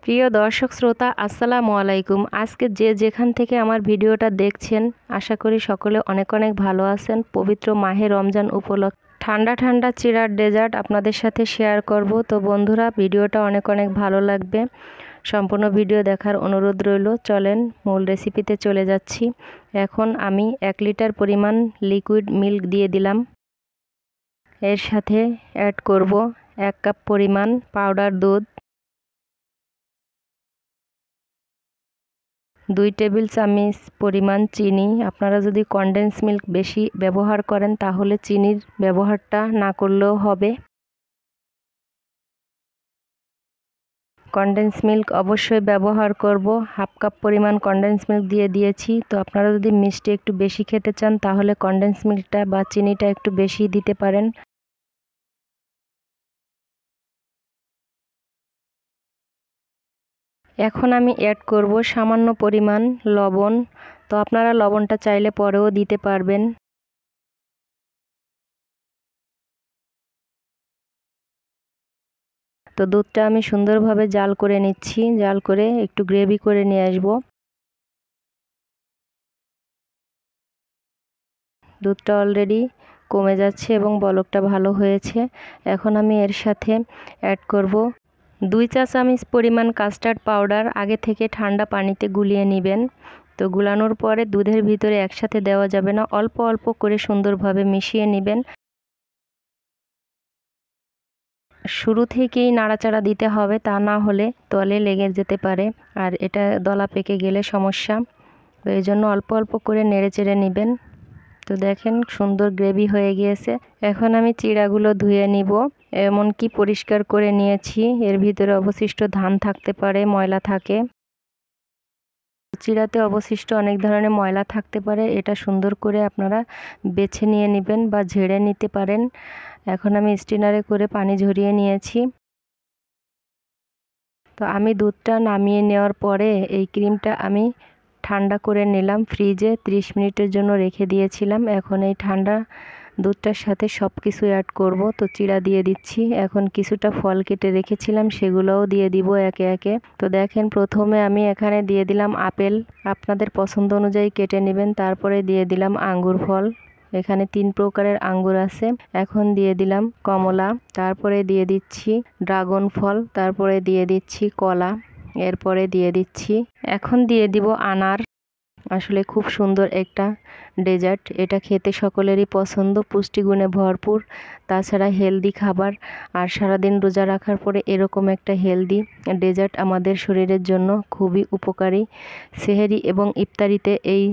প্রিয় দর্শক শ্রোতা আসসালামু আলাইকুম। আজকে যে যেখান থেকে আমার ভিডিওটা দেখছেন আশা করি সকলে অনেক অনেক ভালো আছেন। পবিত্র মাহে রমজান উপলক্ষে ঠান্ডা ঠান্ডা চিড়ার ডেজার্ট আপনাদের সাথে শেয়ার করব। তো বন্ধুরা ভিডিওটা অনেক অনেক ভালো লাগবে, সম্পূর্ণ ভিডিও দেখার অনুরোধ রইল। চলেন মূল রেসিপিতে চলে যাচ্ছি। এখন আমি 1 লিটার পরিমাণ লিকুইড মিল্ক দিয়ে দিলাম। এর সাথে অ্যাড করব 1 কাপ পরিমাণ পাউডার দুধ, 2 টেবিল চামচ পরিমাণ চিনি। আপনারা যদি কনডেন্স মিল্ক বেশি ব্যবহার করেন তাহলে চিনির ব্যবহারটা না করলেও হবে। কনডেন্স মিল্ক অবশ্যই ব্যবহার করব। 1/2 কাপ পরিমাণ কনডেন্স মিল্ক দিয়ে দিয়েছি। তো আপনারা যদি মিষ্টি একটু বেশি খেতে চান তাহলে কনডেন্স মিল্কটা বা চিনিটা একটু বেশি দিতে পারেন। এখন আমি অ্যাড করব সামান্য পরিমাণ লবণ। তো আপনারা লবণটা চাইলে পরেও দিতে পারবেন। তো দুধটা আমি সুন্দরভাবে জাল করে নিচ্ছি, জাল করে একটু গ্রেভি করে নিয়ে আসব। দুধটা অলরেডি কমে যাচ্ছে এবং বলকটা ভালো হয়েছে। এখন আমি এর সাথে অ্যাড করব 2 চা চামচ পরিমাণ কাস্টার্ড পাউডার। আগে থেকে ঠান্ডা পানিতে গুলিয়ে নেবেন। তো গুলানোর পরে দুধের ভিতরে একসাথে দেওয়া যাবে না, অল্প অল্প করে সুন্দরভাবে মিশিয়ে নেবেন। শুরু থেকেই নাড়াচাড়া দিতে হবে, তা না হলে তলে লেগে যেতে পারে আর এটা দলা পেকে গেলে সমস্যা। তো এই জন্য অল্প অল্প করে নেড়ে চেড়ে নেবেন। তো দেখেন সুন্দর গ্রেভি হয়ে গিয়েছে। এখন আমি চিড়াগুলো ধুয়ে নিব, এমনকি পরিষ্কার করে নিয়েছি। এর ভিতরে অবশিষ্ট ধান থাকতে পারে, ময়লা থাকে। চিড়াতে অবশিষ্ট অনেক ধরনের ময়লা থাকতে পারে, এটা সুন্দর করে আপনারা বেছে নিয়ে নেবেন বা ঝেড়ে নিতে পারেন। এখন আমি স্ট্রেনারে করে পানি ঝরিয়ে নিয়েছি। তো আমি দুধটা নামিয়ে নেওয়ার পরে এই ক্রিমটা আমি ঠান্ডা করে নিলাম, ফ্রিজে 30 মিনিটের জন্য রেখে দিয়েছিলাম। এখন এই ঠান্ডা দুধটার সাথে সব কিছু অ্যাড করব। তো চিড়া দিয়ে দিচ্ছি। এখন কিছুটা ফল কেটে রেখেছিলাম সেগুলোও দিয়ে দিব একে একে। তো দেখেন প্রথমে আমি এখানে দিয়ে দিলাম আপেল, আপনাদের পছন্দ অনুযায়ী কেটে নেবেন। তারপরে দিয়ে দিলাম আঙ্গুর ফল, এখানে 3 প্রকারের আঙ্গুর আছে। এখন দিয়ে দিলাম কমলা, তারপরে দিয়ে দিচ্ছি ড্রাগন ফল, তারপরে দিয়ে দিচ্ছি কলা, এরপরে দিয়ে দিচ্ছি, এখন দিয়ে দিব আনার। আসলে খুব সুন্দর একটা ডেজার্ট, এটা খেতে সকলেরই পছন্দ, পুষ্টিগুণে ভরপুর, তাছাড়া হেলদি খাবার। আর সারাদিন রোজা রাখার পরে এরকম একটা হেলদি ডেজার্ট আমাদের শরীরের জন্য খুবই উপকারী। সেহরি এবং ইফতারিতে এই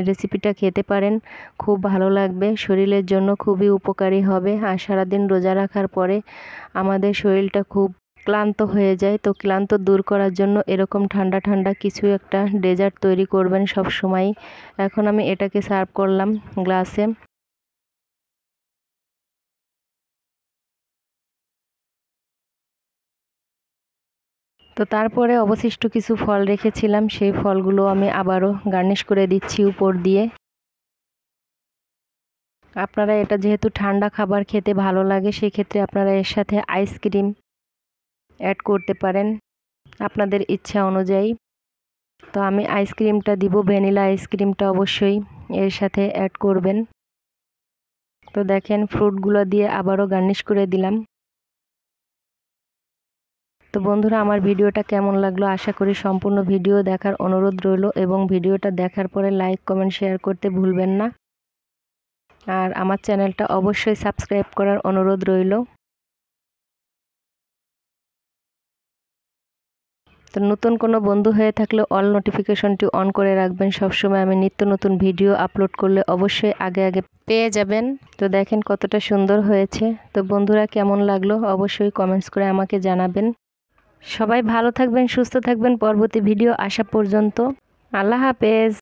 রেসিপিটা খেতে পারেন, খুব ভালো লাগবে, শরীরের জন্য খুবই উপকারী হবে। আর সারাদিন রোজা রাখার পরে আমাদের শরীরটা খুব ক্লান্ত হয়ে যায়। তো ক্লান্ত দূর করার জন্য এরকম ঠান্ডা ঠান্ডা কিছু একটা ডেজার্ট তৈরি করবেন সব সময়। এখন আমি এটাকে সার্ভ করলাম গ্লাসে। তো তারপরে অবশিষ্ট কিছু ফল রেখেছিলাম, সেই ফলগুলো আমি আবারও গার্নিশ করে দিচ্ছি উপর দিয়ে। আপনারা এটা যেহেতু ঠান্ডা খাবার খেতে ভালো লাগে, সেক্ষেত্রে আপনারা এর সাথে আইসক্রিম অ্যাড করতে পারেন আপনাদের ইচ্ছা অনুযায়ী। তো আমি আইসক্রিমটা দিব, ভ্যানিলা আইসক্রিমটা অবশ্যই এর সাথে অ্যাড করবেন। তো দেখেন ফ্রুটগুলো দিয়ে আবারও গার্নিশ করে দিলাম। তো বন্ধুরা আমার ভিডিওটা কেমন লাগলো আশা করি সম্পূর্ণ ভিডিও দেখার অনুরোধ রইল এবং ভিডিওটা দেখার পরে লাইক কমেন্ট শেয়ার করতে ভুলবেন না। আর আমার চ্যানেলটা অবশ্যই সাবস্ক্রাইব করার অনুরোধ রইল। তো নতুন কোনো বন্ধু হয়ে থাকলে অল নোটিফিকেশনটি অন করে রাখবেন, সবসময় আমি নিত্য নতুন ভিডিও আপলোড করলে অবশ্যই আগে আগে পেয়ে যাবেন। তো দেখেন কতটা সুন্দর হয়েছে। তো বন্ধুরা কেমন লাগলো অবশ্যই কমেন্টস করে আমাকে জানাবেন। সবাই ভালো থাকবেন, সুস্থ থাকবেন, পরবর্তী ভিডিও আসা পর্যন্ত আল্লাহ হাফেজ।